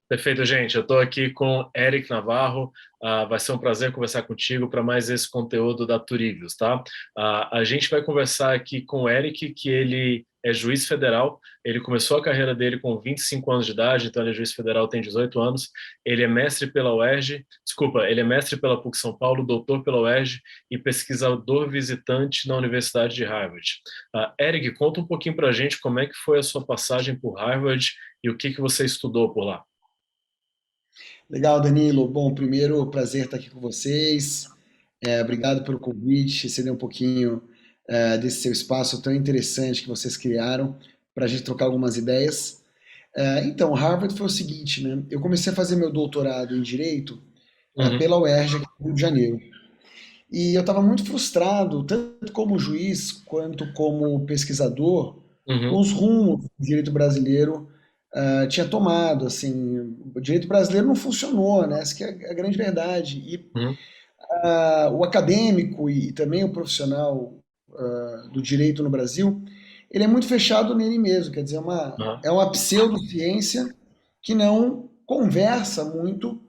Perfeito, gente. Eu estou aqui com Eric Navarro. Vai ser um prazer conversar contigo para mais esse conteúdo da Turivios, tá? A gente vai conversar aqui com o Eric, que ele é juiz federal. Ele começou a carreira dele com 25 anos de idade, então ele é juiz federal, tem 18 anos. Ele é mestre pela UERJ, desculpa, ele é mestre pela PUC São Paulo, doutor pela UERJ e pesquisador visitante na Universidade de Harvard. Eric, conta um pouquinho para a gente como é que foi a sua passagem por Harvard e o que você estudou por lá. Legal, Danilo. Bom, primeiro, prazer estar aqui com vocês. Obrigado pelo convite, ceder um pouquinho desse seu espaço tão interessante que vocês criaram para a gente trocar algumas ideias. Então, Harvard foi o seguinte, né? Eu comecei a fazer meu doutorado em Direito Uhum, pela UERJ aqui no Rio de Janeiro. E eu estava muito frustrado, tanto como juiz quanto como pesquisador, com uhum, os rumos que o direito brasileiro tinha tomado. Assim, o direito brasileiro não funcionou, né? Essa que é a grande verdade. E uhum, o acadêmico e também o profissional do direito no Brasil, ele é muito fechado nele mesmo, quer dizer, uhum, é uma pseudociência que não conversa muito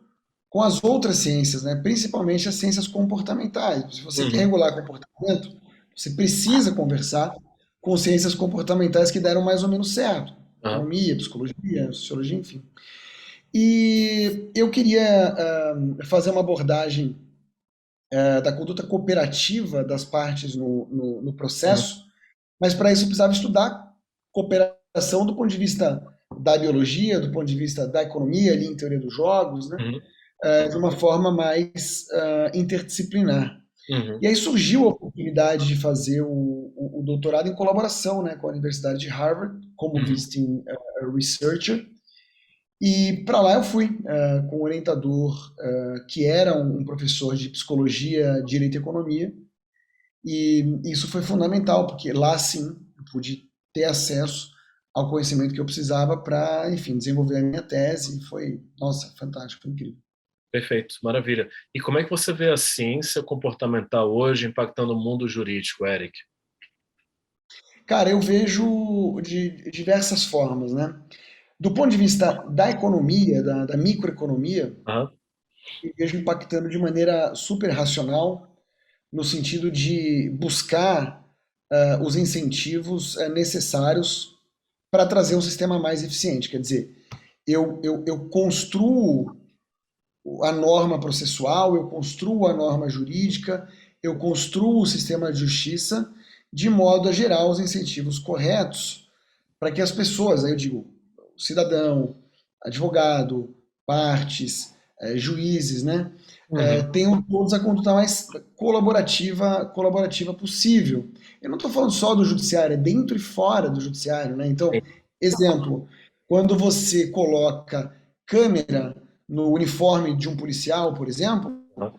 com as outras ciências, né? Principalmente as ciências comportamentais. Se você quer uhum, regular comportamento, você precisa conversar com ciências comportamentais que deram mais ou menos certo. uhum, Economia, psicologia, sociologia, enfim. E eu queria fazer uma abordagem da conduta cooperativa das partes no uhum, processo, mas para isso eu precisava estudar cooperação do ponto de vista da biologia, do ponto de vista da economia, ali em teoria dos jogos, né? uhum, De uma forma mais interdisciplinar. uhum, E aí surgiu a oportunidade de fazer o doutorado em colaboração, né, com a Universidade de Harvard, como uhum, visiting researcher. E para lá eu fui com um orientador que era um professor de psicologia, direito e economia. E isso foi fundamental, porque lá sim eu pude ter acesso ao conhecimento que eu precisava para, enfim, desenvolver a minha tese. E foi, nossa, fantástico, foi incrível. perfeito, maravilha. E como é que você vê a ciência comportamental hoje impactando o mundo jurídico, Eric? Cara, eu vejo de diversas formas, né? Do ponto de vista da economia, da microeconomia, Aham, eu vejo impactando de maneira super racional, no sentido de buscar os incentivos necessários para trazer um sistema mais eficiente. Quer dizer, eu construo a norma processual, eu construo a norma jurídica, eu construo o sistema de justiça de modo a gerar os incentivos corretos para que as pessoas, aí eu digo, cidadão, advogado, partes, juízes, né, uhum, tenham todos a conduta mais colaborativa possível. Eu não estou falando só do judiciário, é dentro e fora do judiciário, né? Então, exemplo, quando você coloca câmera no uniforme de um policial, por exemplo, aham,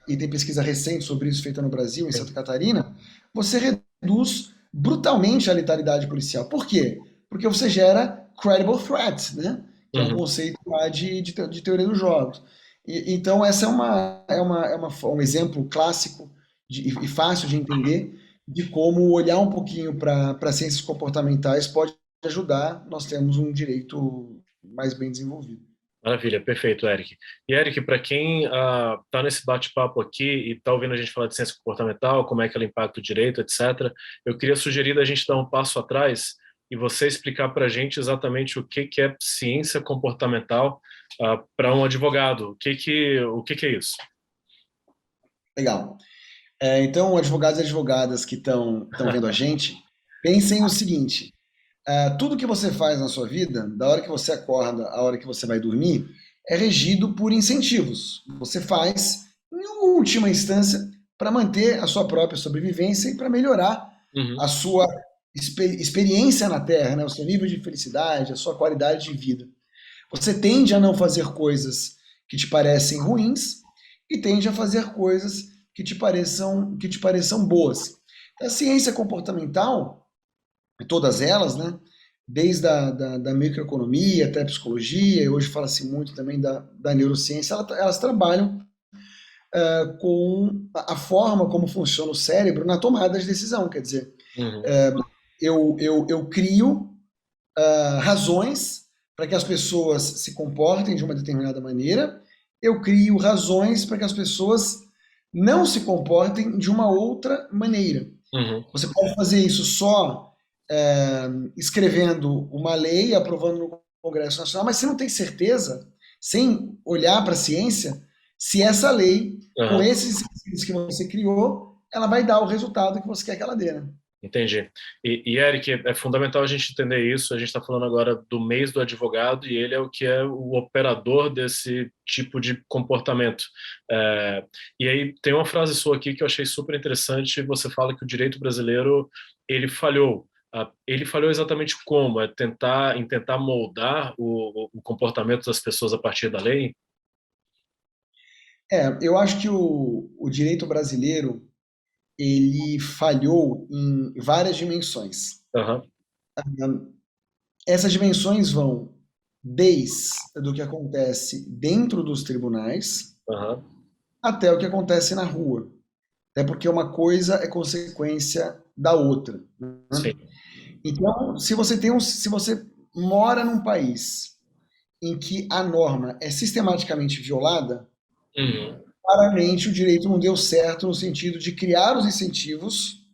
e tem pesquisa recente sobre isso feita no Brasil, em Santa sim, Catarina, você reduz brutalmente a letalidade policial. Por quê? Porque você gera credible threat, né? Que é um uhum. conceito lá de teoria dos jogos. Então, essa um exemplo clássico e fácil de entender de como olhar um pouquinho para ciências comportamentais pode ajudar nós temos um direito mais bem desenvolvido. Maravilha, perfeito, Eric. E Eric, para quem está nesse bate-papo aqui e está ouvindo a gente falar de ciência comportamental, como é que ela impacta o direito, etc., eu queria sugerir da gente dar um passo atrás e você explicar para a gente exatamente o que é ciência comportamental para um advogado. O que é isso? Legal. Então, advogados e advogadas que estão vendo a gente, pensem o seguinte: tudo que você faz na sua vida, da hora que você acorda à hora que você vai dormir, é regido por incentivos. Você faz, em última instância, para manter a sua própria sobrevivência e para melhorar Uhum, a sua experiência na Terra, né? O seu nível de felicidade, a sua qualidade de vida. Você tende a não fazer coisas que te parecem ruins e tende a fazer coisas que te pareçam boas. A ciência comportamental, todas elas, né? Desde da microeconomia até a psicologia, e hoje fala-se muito também da neurociência, elas trabalham com a forma como funciona o cérebro na tomada de decisão. Quer dizer, uhum, eu crio razões para que as pessoas se comportem de uma determinada maneira, eu crio razões para que as pessoas não se comportem de uma outra maneira. Uhum. Você pode fazer isso só escrevendo uma lei e aprovando no Congresso Nacional, mas você não tem certeza, sem olhar para a ciência, se essa lei, com Aham. esses princípios que você criou, ela vai dar o resultado que você quer que ela dê, né? Entendi. Eric, é fundamental a gente entender isso. A gente está falando agora do mês do advogado e ele é o que é o operador desse tipo de comportamento. É, e aí tem uma frase sua aqui que eu achei super interessante. Você fala que o direito brasileiro ele falhou. Ele falhou exatamente como? Em tentar moldar o comportamento das pessoas a partir da lei? Eu acho que o direito brasileiro ele falhou em várias dimensões. Aham, Essas dimensões vão desde do que acontece dentro dos tribunais aham, até o que acontece na rua. Até porque uma coisa é consequência da outra, né? sim. Então, se você mora num país em que a norma é sistematicamente violada, Uhum, claramente o direito não deu certo no sentido de criar os incentivos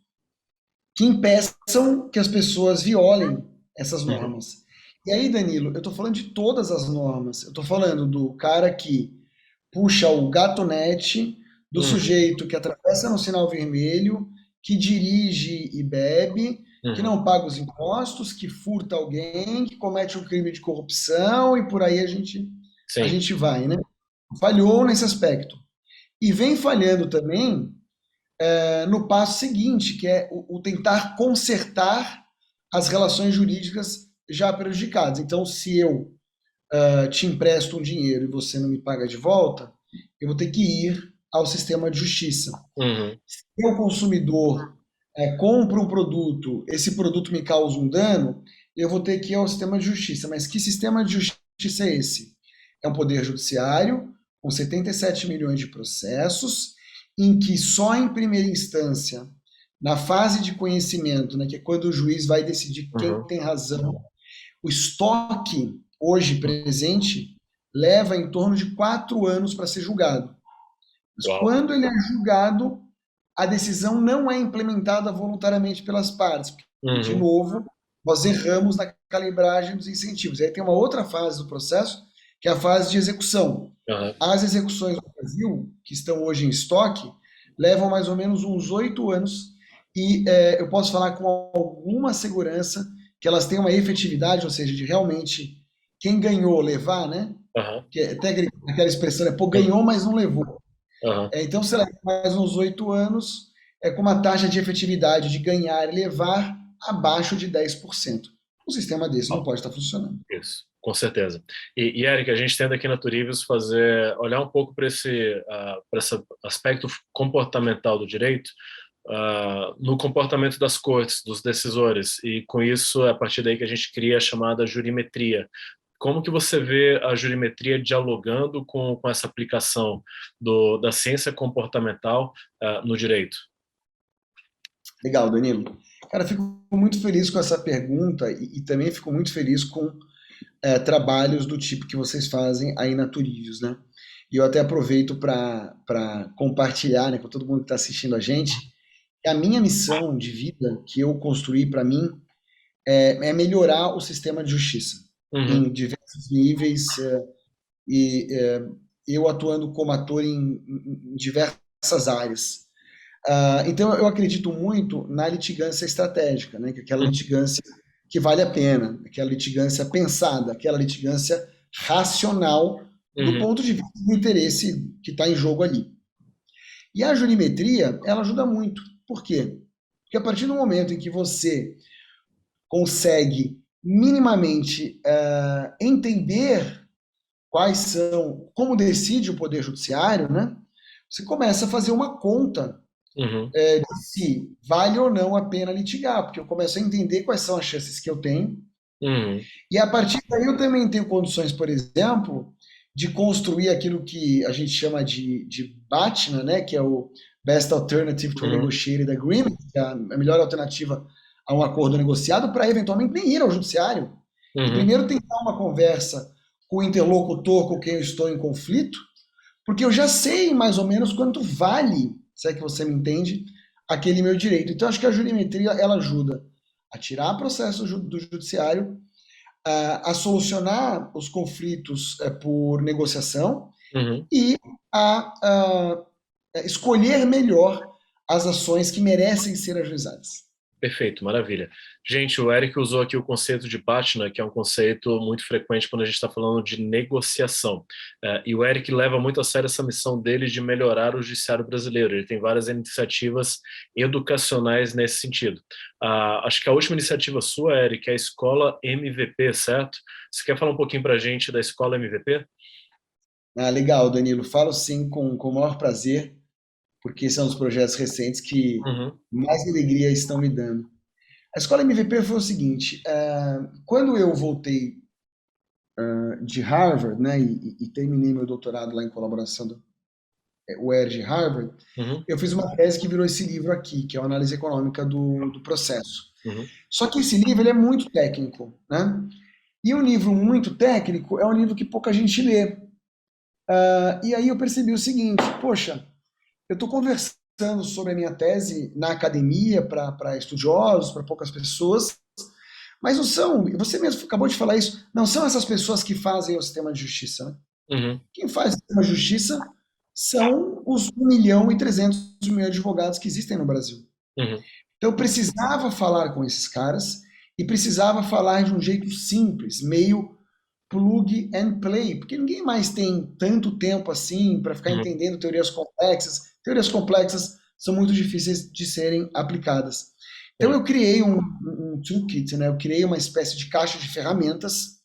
que impeçam que as pessoas violem essas uhum, normas. E aí, Danilo, eu estou falando de todas as normas. Eu estou falando do cara que puxa o gatonete, do uhum, sujeito que atravessa no sinal vermelho, que dirige e bebe, que uhum, não paga os impostos, que furta alguém, que comete um crime de corrupção e por aí a sim. gente vai, né? Falhou nesse aspecto. E vem falhando também no passo seguinte, que é o tentar consertar as relações jurídicas já prejudicadas. Então, se eu te empresto um dinheiro e você não me paga de volta, eu vou ter que ir ao sistema de justiça. Uhum, Se eu, consumidor, compro um produto, esse produto me causa um dano, eu vou ter que ir ao sistema de justiça. Mas que sistema de justiça é esse? É um poder judiciário com 77 milhões de processos, em que só em primeira instância, na fase de conhecimento, né, que é quando o juiz vai decidir quem uhum. tem razão, o estoque hoje presente leva em torno de 4 anos para ser julgado. Mas Uau. quando ele é julgado, a decisão não é implementada voluntariamente pelas partes, porque, de Uhum, novo, nós erramos na calibragem dos incentivos. E aí tem uma outra fase do processo, que é a fase de execução. aham. As execuções no Brasil, que estão hoje em estoque, levam mais ou menos uns 8 anos, e eu posso falar com alguma segurança que elas têm uma efetividade, ou seja, de realmente quem ganhou levar, né? Aham, Que é até aquela expressão, né? Pô, sim, ganhou, mas não levou. aham, Então, sei lá, mais uns 8 anos, com uma taxa de efetividade de ganhar e levar abaixo de 10%. Um sistema desse não ó, pode estar funcionando. isso, com certeza. Eric, a gente tende aqui na Turives olhar um pouco para esse aspecto comportamental do direito, no comportamento das cortes, dos decisores, e com isso é a partir daí que a gente cria a chamada jurimetria. Como que você vê a jurimetria dialogando com essa aplicação da ciência comportamental, no direito? Legal, Danilo. Cara, fico muito feliz com essa pergunta e também fico muito feliz com trabalhos do tipo que vocês fazem aí na Turivios, né? E eu até aproveito para compartilhar, né, com todo mundo que está assistindo a gente, que a minha missão de vida que eu construí para mim é melhorar o sistema de justiça Uhum, em diversos níveis, e eu atuando como ator em diversas áreas. Então eu acredito muito na litigância estratégica, né? Que é aquela uhum, litigância que vale a pena, aquela litigância pensada, aquela litigância racional do uhum, ponto de vista do interesse que está em jogo ali. E a jurimetria, ela ajuda muito. Por quê? Porque a partir do momento em que você consegue minimamente entender quais são, como decide o Poder Judiciário, né? Você começa a fazer uma conta uhum, de se vale ou não a pena litigar, porque eu começo a entender quais são as chances que eu tenho, uhum, e a partir daí eu também tenho condições, por exemplo, de construir aquilo que a gente chama de BATNA, né? Que é o Best Alternative to a uhum, Negotiated Agreement, que é a melhor alternativa a um acordo negociado, para eventualmente nem ir ao judiciário. Uhum. Primeiro tentar uma conversa com o interlocutor com quem eu estou em conflito, porque eu já sei mais ou menos quanto vale, se é que você me entende, aquele meu direito. Então acho que a jurimetria ela ajuda a tirar processo do judiciário, a solucionar os conflitos por negociação Uhum. e a escolher melhor as ações que merecem ser ajuizadas. Perfeito, maravilha. Gente, o Eric usou aqui o conceito de BATNA, que é um conceito muito frequente quando a gente está falando de negociação. E o Eric leva muito a sério essa missão dele de melhorar o judiciário brasileiro. Ele tem várias iniciativas educacionais nesse sentido. Acho que a última iniciativa sua, Eric, é a Escola MVP, certo? Você quer falar um pouquinho para a gente da Escola MVP? Ah, legal, Danilo. Falo sim com o maior prazer, porque são os projetos recentes que Uhum, mais alegria estão me dando. A escola MVP foi o seguinte: quando eu voltei de Harvard, né, e terminei meu doutorado lá em colaboração do UERJ Harvard, uhum, eu fiz uma tese que virou esse livro aqui, que é a análise econômica do processo. uhum, Só que esse livro ele é muito técnico, né? E um livro muito técnico é um livro que pouca gente lê. E aí eu percebi o seguinte: poxa, eu estou conversando sobre a minha tese na academia para estudiosos, para poucas pessoas, mas não são, você mesmo acabou de falar isso, não são essas pessoas que fazem o sistema de justiça. Né? uhum, Quem faz o sistema de justiça são os 1,3 milhão de advogados que existem no Brasil. uhum, Então eu precisava falar com esses caras e precisava falar de um jeito simples, meio plug and play, porque ninguém mais tem tanto tempo assim para ficar uhum, entendendo teorias complexas. Teorias complexas são muito difíceis de serem aplicadas. Então sim, eu criei um toolkit, né? Eu criei uma espécie de caixa de ferramentas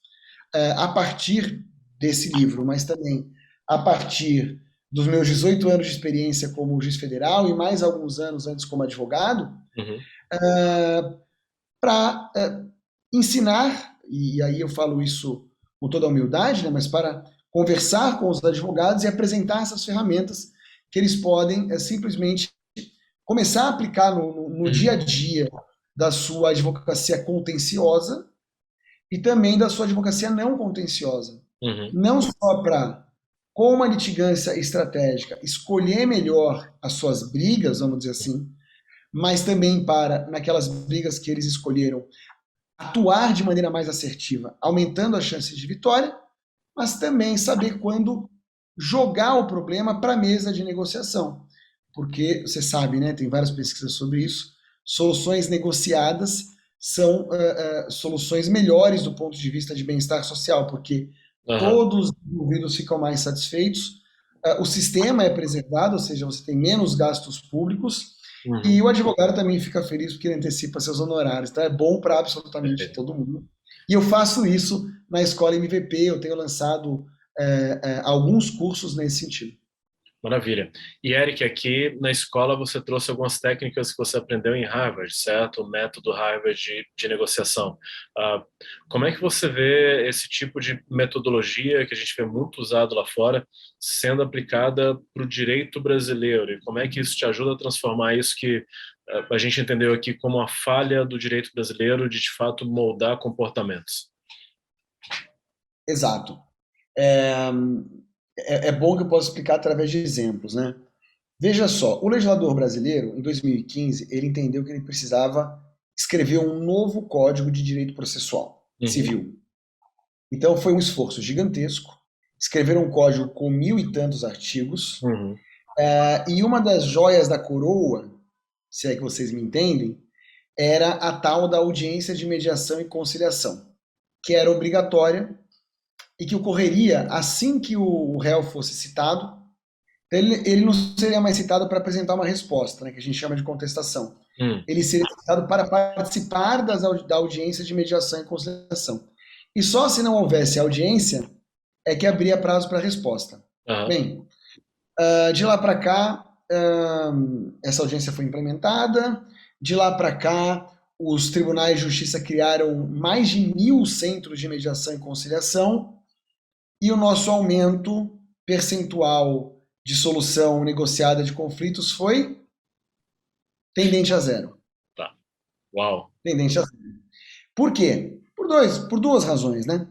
a partir desse livro, mas também a partir dos meus 18 anos de experiência como juiz federal e mais alguns anos antes como advogado, uhum, para ensinar, e aí eu falo isso com toda a humildade, né, mas para conversar com os advogados e apresentar essas ferramentas que eles podem simplesmente começar a aplicar no dia a uhum, dia da sua advocacia contenciosa e também da sua advocacia não contenciosa. uhum, Não só para, com uma litigância estratégica, escolher melhor as suas brigas, vamos dizer assim, mas também para, naquelas brigas que eles escolheram, atuar de maneira mais assertiva, aumentando as chances de vitória, mas também saber quando jogar o problema para a mesa de negociação. Porque você sabe, né, tem várias pesquisas sobre isso, soluções negociadas são soluções melhores do ponto de vista de bem-estar social, porque aham, todos os envolvidos ficam mais satisfeitos, o sistema é preservado, ou seja, você tem menos gastos públicos, e uhum, o advogado também fica feliz porque ele antecipa seus honorários. Então é bom para absolutamente perfeito. todo mundo. E eu faço isso na escola MVP, eu tenho lançado alguns cursos nesse sentido. Maravilha. E Eric, aqui na escola você trouxe algumas técnicas que você aprendeu em Harvard, certo? O método Harvard de negociação. Ah, como é que você vê esse tipo de metodologia que a gente vê muito usado lá fora sendo aplicada para o direito brasileiro? E como é que isso te ajuda a transformar isso que a gente entendeu aqui como a falha do direito brasileiro de fato moldar comportamentos? Exato. É, é bom que eu possa explicar através de exemplos, né? Veja só, o legislador brasileiro, em 2015, ele entendeu que ele precisava escrever um novo Código de Direito Processual Uhum, Civil. Então foi um esforço gigantesco. Escreveram um código com mil e tantos artigos. uhum, E uma das joias da coroa, se é que vocês me entendem, era a tal da audiência de mediação e conciliação, que era obrigatória e que ocorreria assim que o réu fosse citado. Ele não seria mais citado para apresentar uma resposta, né, que a gente chama de contestação. uhum, Ele seria citado para participar da audiência de mediação e conciliação. E só se não houvesse audiência é que abria prazo para resposta. aham, Bem, de lá para cá, essa audiência foi implementada. De lá para cá, os tribunais de justiça criaram mais de 1.000 centros de mediação e conciliação. E o nosso aumento percentual de solução negociada de conflitos foi tendente a zero. tá. Uau. Tendente a zero. Por quê? Por por duas razões, né?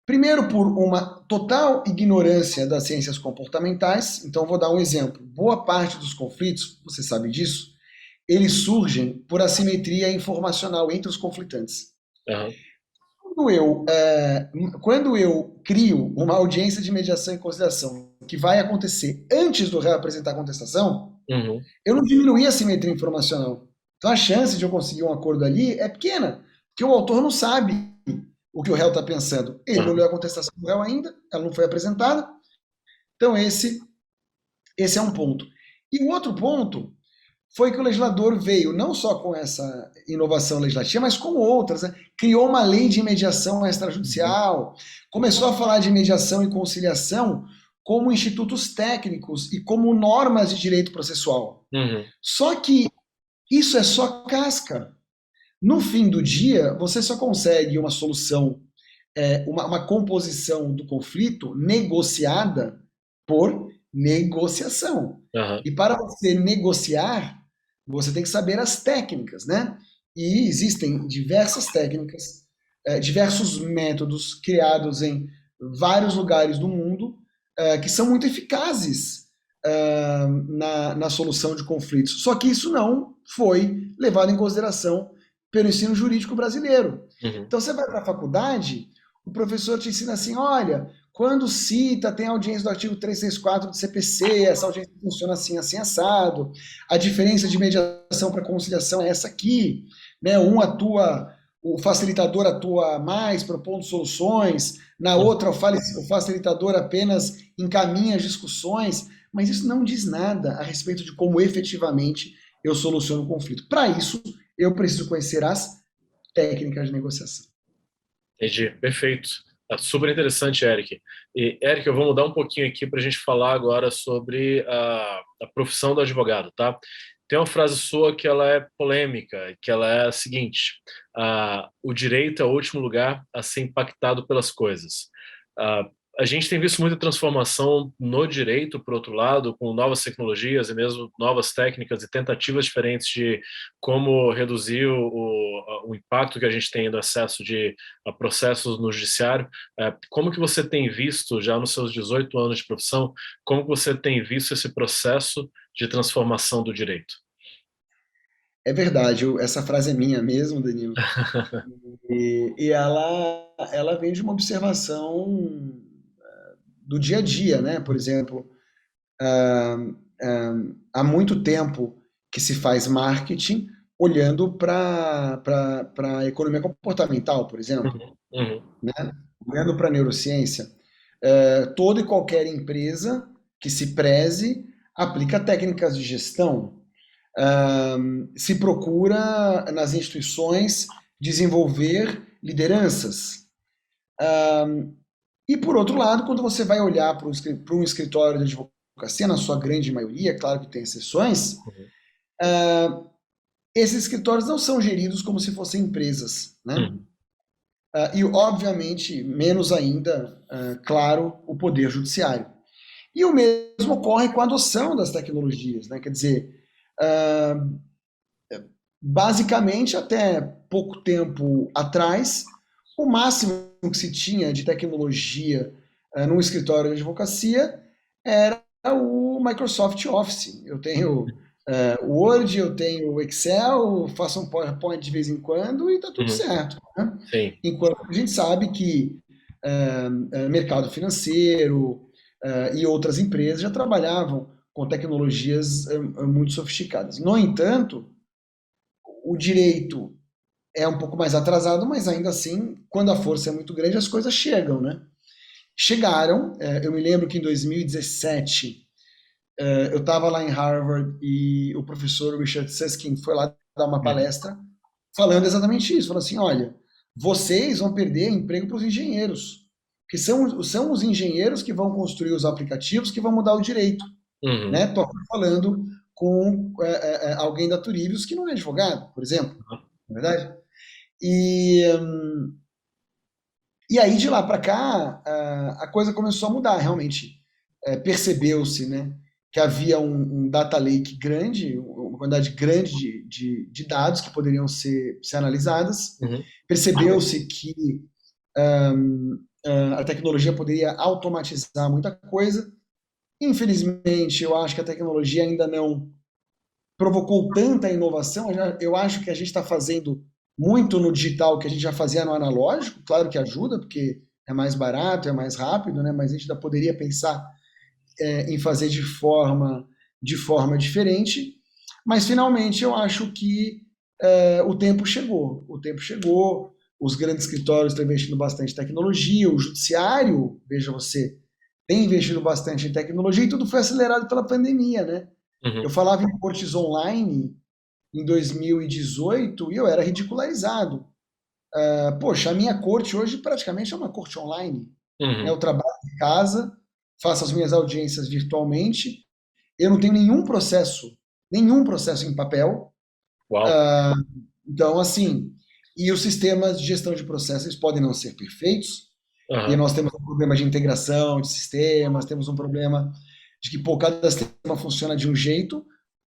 Primeiro, por uma total ignorância das ciências comportamentais. Então, vou dar um exemplo. Boa parte dos conflitos, você sabe disso, eles surgem por assimetria informacional entre os conflitantes. Aham, Quando eu, quando eu crio uma audiência de mediação e conciliação que vai acontecer antes do réu apresentar a contestação, uhum, eu não diminuí a simetria informacional. Então a chance de eu conseguir um acordo ali é pequena, porque o autor não sabe o que o réu está pensando. Ele não aham, leu a contestação do réu ainda, ela não foi apresentada. Então esse é um ponto. E o outro ponto foi que o legislador veio não só com essa inovação legislativa, mas com outras. Né? Criou uma lei de mediação uhum, extrajudicial, começou a falar de mediação e conciliação como institutos técnicos e como normas de direito processual. uhum, Só que isso é só casca. No fim do dia, você só consegue uma solução, uma composição do conflito negociada por negociação. aham, E para você negociar, você tem que saber as técnicas, né? E existem diversas técnicas, diversos métodos criados em vários lugares do mundo que são muito eficazes na solução de conflitos. Só que isso não foi levado em consideração pelo ensino jurídico brasileiro. uhum, Então você vai para a faculdade, o professor te ensina assim, olha, quando cita, tem audiência do artigo 364 do CPC, essa audiência funciona assim, assim, assado, a diferença de mediação para conciliação é essa aqui, né? O facilitador atua mais propondo soluções, na uhum. outra o facilitador apenas encaminha as discussões, mas isso não diz nada a respeito de como efetivamente eu soluciono o conflito. Para isso, eu preciso conhecer as técnicas de negociação. Entendi, perfeito. Tá super interessante, Eric. E, Eric, eu vou mudar um pouquinho aqui para a gente falar agora sobre a profissão do advogado, tá? Tem uma frase sua que ela é polêmica, que ela é a seguinte: o direito é o último lugar a ser impactado pelas coisas. Ah, a gente tem visto muita transformação no direito, por outro lado, com novas tecnologias e mesmo novas técnicas e tentativas diferentes de como reduzir o impacto que a gente tem do acesso a processos no judiciário. Como que você tem visto, já nos seus 18 anos de profissão, como que você tem visto esse processo de transformação do direito? É verdade, essa frase é minha mesmo, Danilo. E ela vem de uma observação do dia a dia, né? Por exemplo, ah, há muito tempo que se faz marketing olhando para a economia comportamental, por exemplo, Uhum, uhum, né? Olhando para a neurociência. Toda e qualquer empresa que se preze aplica técnicas de gestão, se procura nas instituições desenvolver lideranças. E por outro lado, quando você vai olhar para um escritório de advocacia, na sua grande maioria, claro que tem exceções, uhum, esses escritórios não são geridos como se fossem empresas, né? uhum, E obviamente, menos ainda, claro, o poder judiciário. E o mesmo ocorre com a adoção das tecnologias, né? Quer dizer, uh, basicamente, até pouco tempo atrás, o máximo que se tinha de tecnologia num escritório de advocacia era o Microsoft Office. Eu tenho o Word, eu tenho o Excel, faço um PowerPoint de vez em quando e está tudo uhum. certo. Né? Sim. Enquanto a gente sabe que mercado financeiro e outras empresas já trabalhavam com tecnologias muito sofisticadas. No entanto, o direito é um pouco mais atrasado, mas ainda assim, quando a força é muito grande, as coisas chegam, né? Chegaram, eu me lembro que em 2017 eu estava lá em Harvard e o professor Richard Susskind foi lá dar uma Uhum, palestra falando exatamente isso, falando assim, olha, vocês vão perder emprego para os engenheiros, que são os engenheiros que vão construir os aplicativos que vão mudar o direito, uhum, né? Estou falando com alguém da Turivius que não é advogado, por exemplo, não é verdade? E, e aí de lá para cá a coisa começou a mudar, realmente. Percebeu-se, né, que havia um data lake grande, uma quantidade grande de dados que poderiam ser analisadas. Uhum. Percebeu-se que a tecnologia poderia automatizar muita coisa. Infelizmente, eu acho que a tecnologia ainda não provocou tanta inovação. Eu acho que a gente está fazendo muito no digital que a gente já fazia no analógico. Claro que ajuda, porque é mais barato, é mais rápido, né? Mas a gente ainda poderia pensar em fazer de forma diferente. Mas finalmente eu acho que o tempo chegou. O tempo chegou. Os grandes escritórios estão investindo bastante em tecnologia. O judiciário, veja você, tem investido bastante em tecnologia e tudo foi acelerado pela pandemia, né? Eu Uhum. falava em cortes online em 2018 e eu era ridicularizado. Poxa, a minha corte hoje praticamente é uma corte online. Né? Uhum. Eu trabalho de casa, faço as minhas audiências virtualmente, eu não tenho nenhum processo em papel. Uau. Então, assim, e os sistemas de gestão de processos podem não ser perfeitos, e Aham. nós temos um problema de integração de sistemas, temos um problema de que pô, cada sistema funciona de um jeito,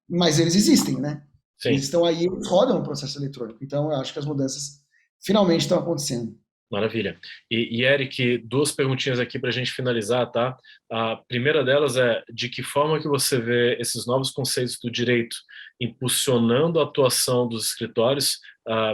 mas eles existem, né? Eles Sim. estão aí, eles rodam o processo eletrônico. Então, eu acho que as mudanças finalmente estão acontecendo. Maravilha. Eric, duas perguntinhas aqui para a gente finalizar, tá? A primeira delas é de que forma que você vê esses novos conceitos do direito impulsionando a atuação dos escritórios,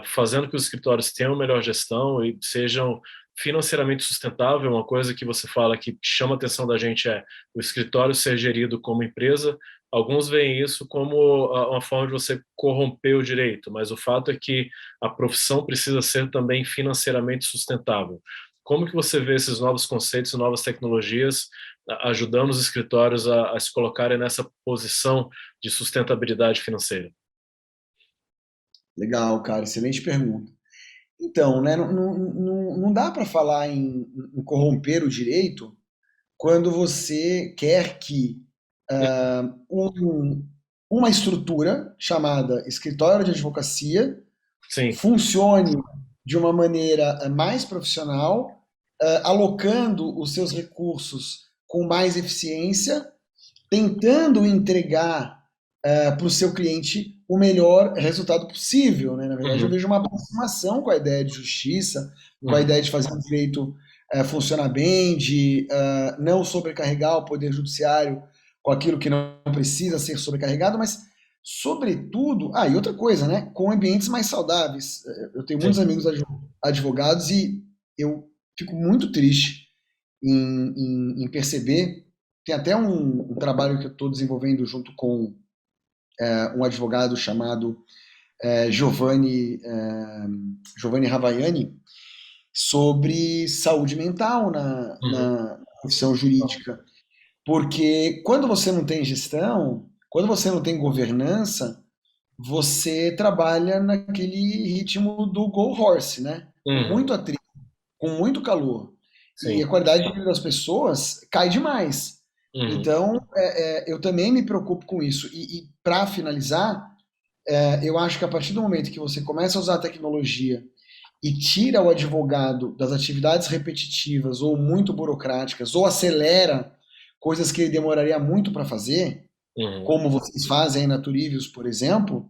fazendo que os escritórios tenham melhor gestão e sejam financeiramente sustentável. Uma coisa que você fala que chama a atenção da gente é o escritório ser gerido como empresa. Alguns veem isso como uma forma de você corromper o direito, mas o fato é que a profissão precisa ser também financeiramente sustentável. Como que você vê esses novos conceitos, novas tecnologias ajudando os escritórios a se colocarem nessa posição de sustentabilidade financeira? Legal, cara, excelente pergunta. Então, né, não dá para falar em corromper o direito quando você quer que um- uma estrutura chamada escritório de advocacia Sim. funcione de uma maneira mais profissional, alocando os seus recursos com mais eficiência, tentando entregar para o seu cliente o melhor resultado possível. Né? Na verdade, eu Uhum. vejo uma aproximação com a ideia de justiça, com a Uhum. ideia de fazer o direito funcionar bem, de não sobrecarregar o poder judiciário com aquilo que não precisa ser sobrecarregado, mas sobretudo, e outra coisa, né, com ambientes mais saudáveis. Eu tenho muitos Sim. amigos advogados e eu fico muito triste em perceber. Tem até um trabalho que eu estou desenvolvendo junto com um advogado chamado Giovanni Ravaiani sobre saúde mental Uhum. na profissão jurídica. Porque quando você não tem gestão, quando você não tem governança, você trabalha naquele ritmo do go horse, né? Com Uhum. muito atrito, com muito calor. E a Sim. qualidade de vida das pessoas cai demais. Uhum. Então, eu também me preocupo com isso. E para finalizar, eu acho que a partir do momento que você começa a usar a tecnologia e tira o advogado das atividades repetitivas ou muito burocráticas, ou acelera coisas que ele demoraria muito para fazer, Uhum. como vocês fazem aí na Turivius, por exemplo,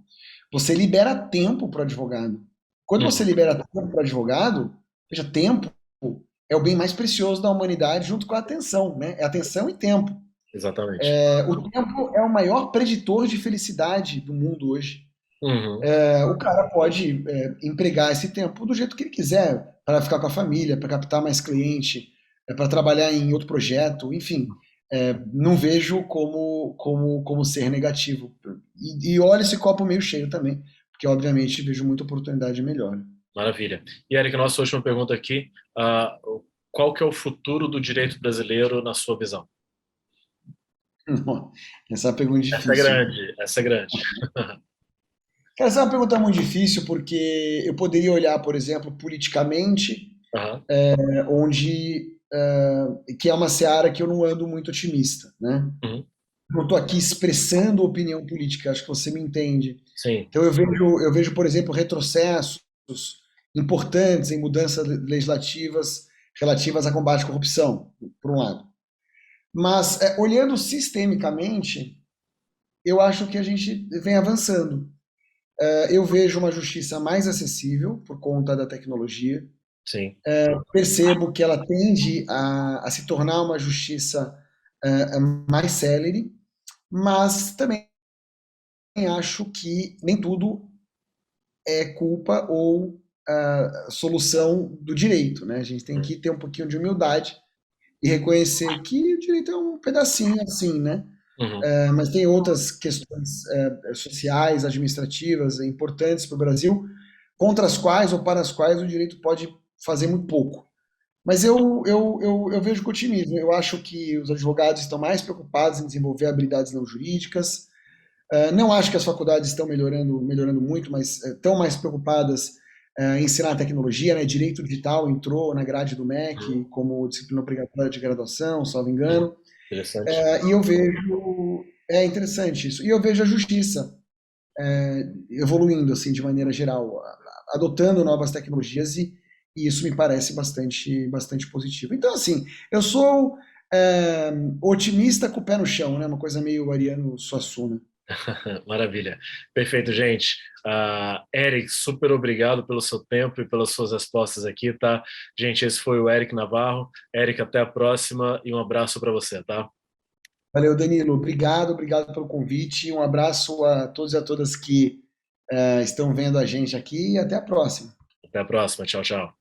você libera tempo para o advogado. Quando você Uhum. libera tempo para o advogado, veja, tempo é o bem mais precioso da humanidade junto com a atenção, né? É atenção e tempo. Exatamente. O tempo é o maior preditor de felicidade do mundo hoje. Uhum. O cara pode empregar esse tempo do jeito que ele quiser, para ficar com a família, para captar mais cliente, para trabalhar em outro projeto, enfim. Não vejo como ser negativo. E olho esse copo meio cheio também, porque obviamente vejo muita oportunidade melhor. Maravilha. E, Eric, nossa última pergunta aqui. Qual que é o futuro do direito brasileiro na sua visão? Essa é uma pergunta Essa é difícil. grande, essa é grande. Cara, essa é uma pergunta muito difícil porque eu poderia olhar, por exemplo, politicamente, Aham. onde que é uma seara que eu não ando muito otimista, né? Uhum. Não estou aqui expressando opinião política, acho que você me entende. Sim. Então eu vejo, por exemplo, retrocessos importantes em mudanças legislativas relativas a combate à corrupção, por um lado. Mas, olhando sistemicamente, eu acho que a gente vem avançando. Eu vejo uma justiça mais acessível por conta da tecnologia. Sim. Percebo que ela tende a se tornar uma justiça mais célere, mas também acho que nem tudo é culpa ou solução do direito, né? A gente tem que ter um pouquinho de humildade e reconhecer que o direito é um pedacinho assim, né? Uhum. Mas tem outras questões sociais, administrativas importantes para o Brasil, contra as quais ou para as quais o direito pode fazer muito pouco. Mas eu vejo com otimismo. Eu acho que os advogados estão mais preocupados em desenvolver habilidades não jurídicas. Não acho que as faculdades estão melhorando muito, mas estão mais preocupadas em ensinar a tecnologia, né? Direito digital entrou na grade do Uhum. MEC como disciplina obrigatória de graduação, salvo Uhum. engano. Interessante. E eu vejo, é interessante isso. E eu vejo a justiça evoluindo assim de maneira geral, adotando novas tecnologias e isso me parece bastante positivo. Então assim, eu sou otimista com o pé no chão, né? Uma coisa meio Ariano Suassuna. Maravilha. Perfeito, gente. Eric, super obrigado pelo seu tempo e pelas suas respostas aqui, tá? Gente, esse foi o Eric Navarro. Eric, até a próxima e um abraço para você, tá? Valeu, Danilo. Obrigado pelo convite. Um abraço a todos e a todas que estão vendo a gente aqui e até a próxima. Até a próxima. Tchau, tchau.